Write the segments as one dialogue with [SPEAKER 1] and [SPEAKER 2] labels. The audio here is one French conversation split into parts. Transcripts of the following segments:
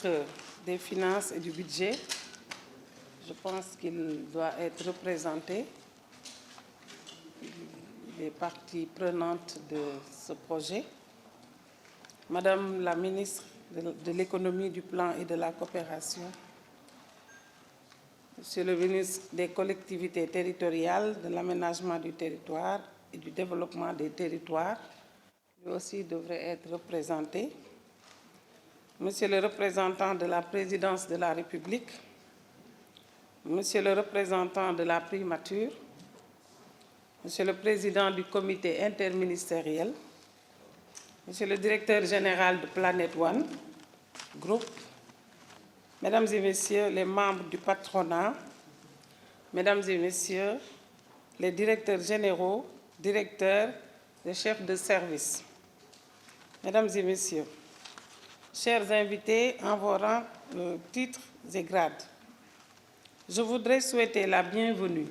[SPEAKER 1] ministre des Finances et du Budget, je pense qu'il doit être représenté, les parties prenantes de ce projet. Madame la ministre de l'Économie, du Plan et de la Coopération, Monsieur le ministre des Collectivités territoriales, de l'Aménagement du territoire et du Développement des territoires, lui aussi devrait être représenté. Monsieur le représentant de la Présidence de la République, Monsieur le représentant de la primature, Monsieur le président du comité interministériel, Monsieur le directeur général de Planet One Group, Mesdames et Messieurs les membres du patronat, Mesdames et Messieurs les directeurs généraux, directeurs et chefs de service, Mesdames et Messieurs, chers invités en vos rangs, titres et grades, je voudrais souhaiter la bienvenue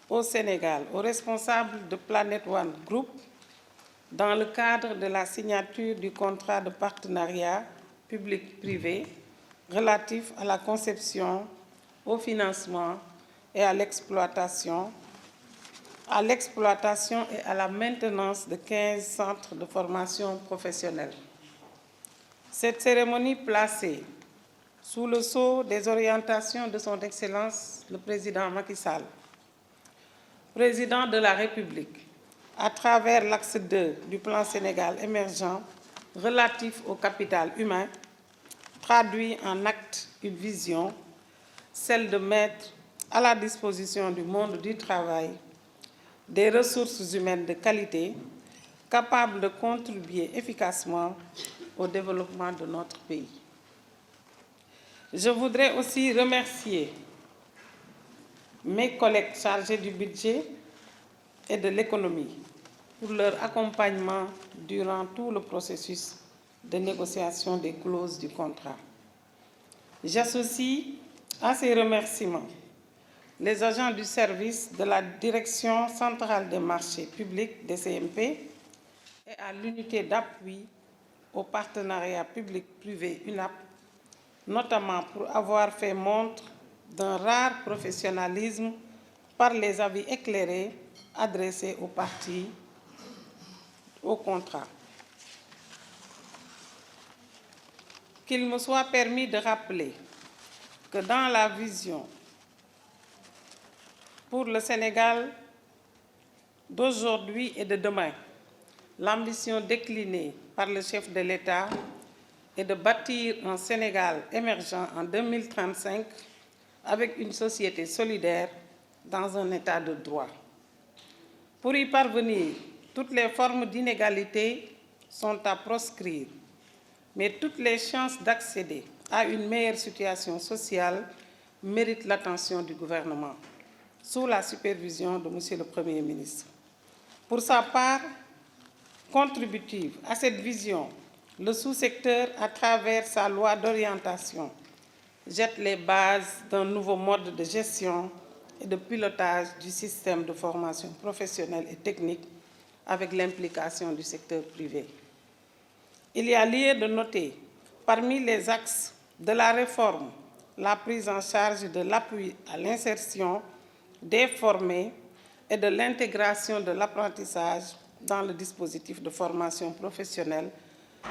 [SPEAKER 1] au Sénégal aux responsables de Planet One Group dans le cadre de la signature du contrat de partenariat public-privé relatif à la conception, au financement et à l'exploitation et à la maintenance de 15 centres de formation professionnelle. Cette cérémonie placée sous le sceau des orientations de son Excellence le Président Macky Sall, Président de la République, à travers l'axe 2 du plan Sénégal émergent relatif au capital humain, traduit en actes une vision, celle de mettre à la disposition du monde du travail des ressources humaines de qualité capables de contribuer efficacement au développement de notre pays. Je voudrais aussi remercier mes collègues chargés du budget et de l'économie pour leur accompagnement durant tout le processus de négociation des clauses du contrat. J'associe à ces remerciements les agents du service de la Direction centrale des marchés publics, DCMP, et à l'unité d'appui au partenariat public-privé UNAP, notamment pour avoir fait montre d'un rare professionnalisme par les avis éclairés adressés aux parties au contrat. Qu'il me soit permis de rappeler que dans la vision pour le Sénégal d'aujourd'hui et de demain, l'ambition déclinée par le chef de l'État est de bâtir un Sénégal émergent en 2035 avec une société solidaire dans un état de droit. Pour y parvenir, toutes les formes d'inégalité sont à proscrire, mais toutes les chances d'accéder à une meilleure situation sociale méritent l'attention du gouvernement, sous la supervision de Monsieur le Premier ministre. Pour sa part contributive à cette vision, le sous-secteur, à travers sa loi d'orientation, jette les bases d'un nouveau mode de gestion et de pilotage du système de formation professionnelle et technique avec l'implication du secteur privé. Il y a lieu de noter, parmi les axes de la réforme, la prise en charge de l'appui à l'insertion des formés et de l'intégration de l'apprentissage dans le dispositif de formation professionnelle,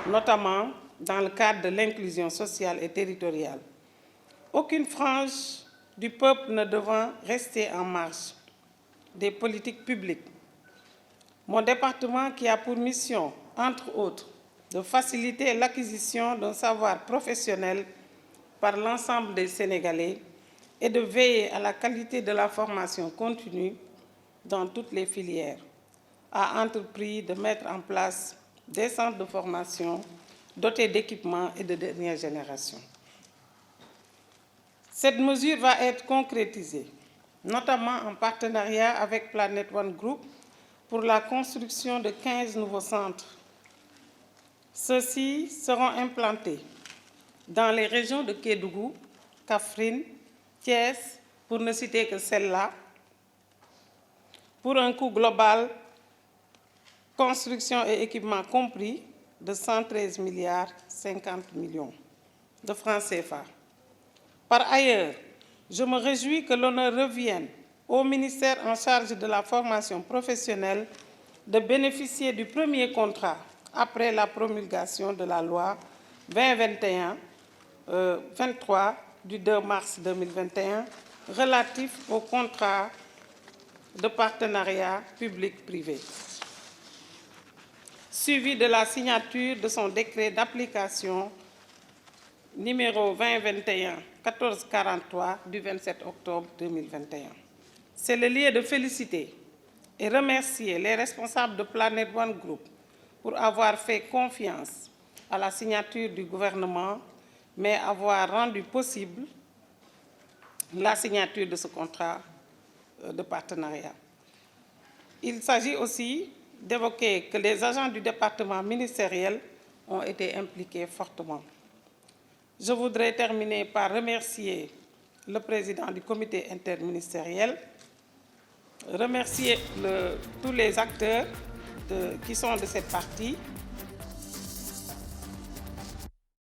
[SPEAKER 1] notamment dans le cadre de l'inclusion sociale et territoriale. Aucune frange du peuple ne devant rester en marge des politiques publiques. Mon département, qui a pour mission, entre autres, de faciliter l'acquisition d'un savoir professionnel par l'ensemble des Sénégalais et de veiller à la qualité de la formation continue dans toutes les filières, a entrepris de mettre en place des centres de formation dotés d'équipements et de dernière génération. Cette mesure va être concrétisée, notamment en partenariat avec Planet One Group, pour la construction de 15 nouveaux centres. Ceux-ci seront implantés dans les régions de Kédougou, Kaffrine, Thiès, pour ne citer que celle-là, pour un coût global, construction et équipement compris, de 113 milliards 50 millions. de francs CFA. Par ailleurs, je me réjouis que l'honneur revienne au ministère en charge de la formation professionnelle de bénéficier du premier contrat après la promulgation de la loi 2021-23 du 2 mars 2021 relatif au contrat de partenariat public-privé, suivi de la signature de son décret d'application numéro 2021-1443 du 27 octobre 2021. C'est le lieu de féliciter et remercier les responsables de Planet One Group pour avoir fait confiance à la signature du gouvernement, mais avoir rendu possible la signature de ce contrat de partenariat. Il s'agit aussi d'évoquer que les agents du département ministériel ont été impliqués fortement. Je voudrais terminer par remercier le président du comité interministériel, remercier tous les acteurs qui sont de cette partie,